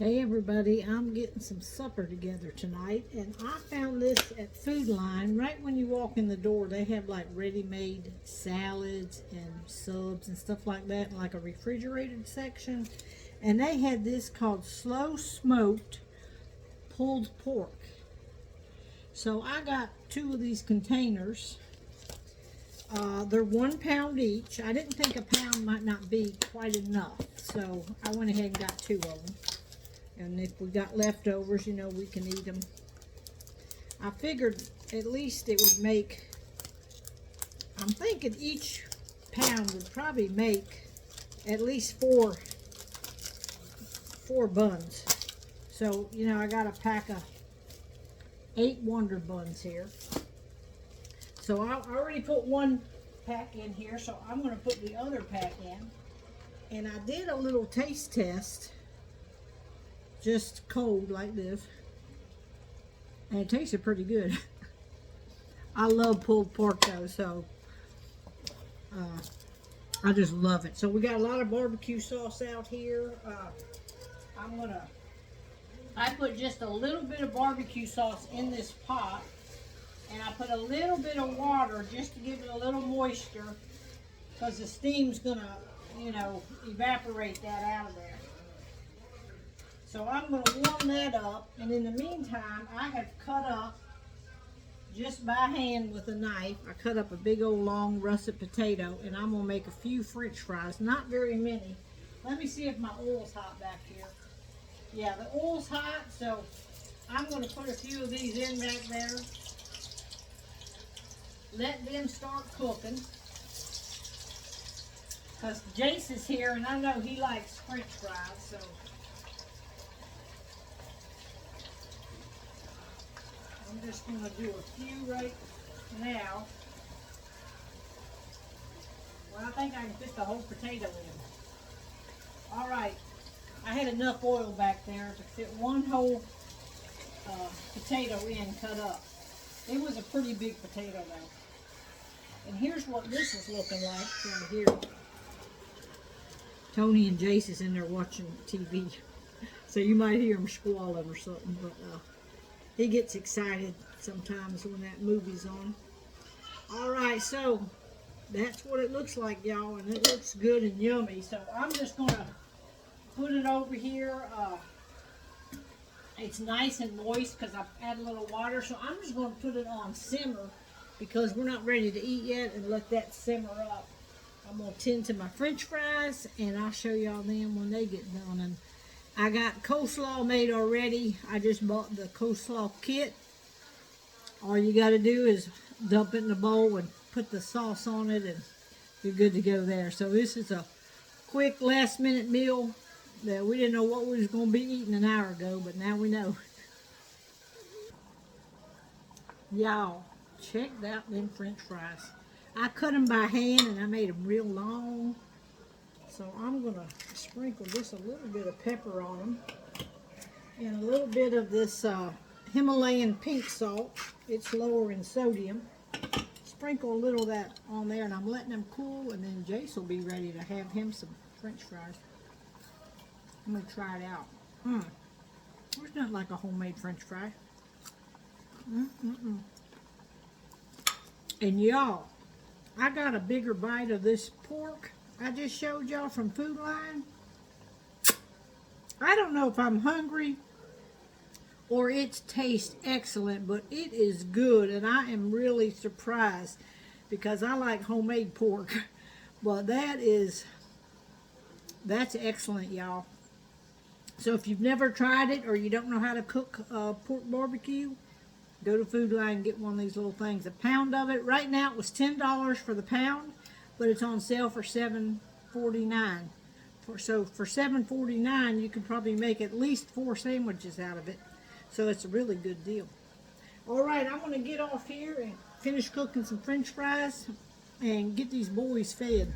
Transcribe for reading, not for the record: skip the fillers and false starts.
Hey everybody, I'm getting some supper together tonight, and I found this at Food Line. Right when you walk in the door, they have like ready-made salads and subs and stuff like that in like a refrigerated section. And they had this called slow smoked pulled pork. So I got two of these containers. They're 1 pound each. I didn't think a pound might not be quite enough, so I went ahead and got two of them. And if we got leftovers, you know, we can eat them. I figured at least it would make, I'm thinking each pound would probably make at least four buns. So, you know, I got a pack of 8 Wonder Buns here. So I already put one pack in here, so I'm going to put the other pack in. And I did a little taste test, just cold like this, and it tasted pretty good. I love pulled pork though, so I just love it. So we got a lot of barbecue sauce out here. I put just a little bit of barbecue sauce in this pot, and I put a little bit of water just to give it a little moisture, because the steam's gonna, you know, evaporate that out of there. So I'm going to warm that up, and in the meantime, I have cut up, just by hand with a knife, I cut up a big old long russet potato, and I'm going to make a few French fries, not very many. Let me see if my oil's hot back here. Yeah, the oil's hot, so I'm going to put a few of these in back there. Let them start cooking, because Jace is here, and I know he likes French fries, so I'm just going to do a few right now. Well, I think I can fit the whole potato in. Alright, I had enough oil back there to fit one whole potato in, cut up. It was a pretty big potato though. And here's what this is looking like right here. Tony and Jace is in there watching TV. So you might hear him squalling or something, but he gets excited sometimes when that movie's on. Alright, so that's what it looks like, y'all, and it looks good and yummy. So I'm just going to put it over here. It's nice and moist because I've added a little water, so I'm just going to put it on simmer because we're not ready to eat yet, and let that simmer up. I'm going to tend to my French fries, and I'll show y'all them when they get done. And I got coleslaw made already. I just bought the coleslaw kit. All you got to do is dump it in a bowl and put the sauce on it, and you're good to go there. So this is a quick last minute meal that we didn't know what we was going to be eating an hour ago, but now we know. Y'all, check out them French fries. I cut them by hand, and I made them real long. So I'm going to sprinkle just a little bit of pepper on them, and a little bit of this Himalayan pink salt. It's lower in sodium. Sprinkle a little of that on there, and I'm letting them cool, and then Jace will be ready to have him some French fries. I'm going to try it out. There's nothing like a homemade French fry. And y'all, I got a bigger bite of this pork I just showed y'all from Food Line. I don't know if I'm hungry or it tastes excellent, but it is good, and I am really surprised because I like homemade pork. But that's excellent, y'all. So if you've never tried it, or you don't know how to cook pork barbecue, go to Food Line and get one of these little things. A pound of it. Right now it was $10 for the pound, but it's on sale for $7.49. So for $7.49, you can probably make at least 4 sandwiches out of it. So it's a really good deal. All right, I'm going to get off here and finish cooking some French fries and get these boys fed.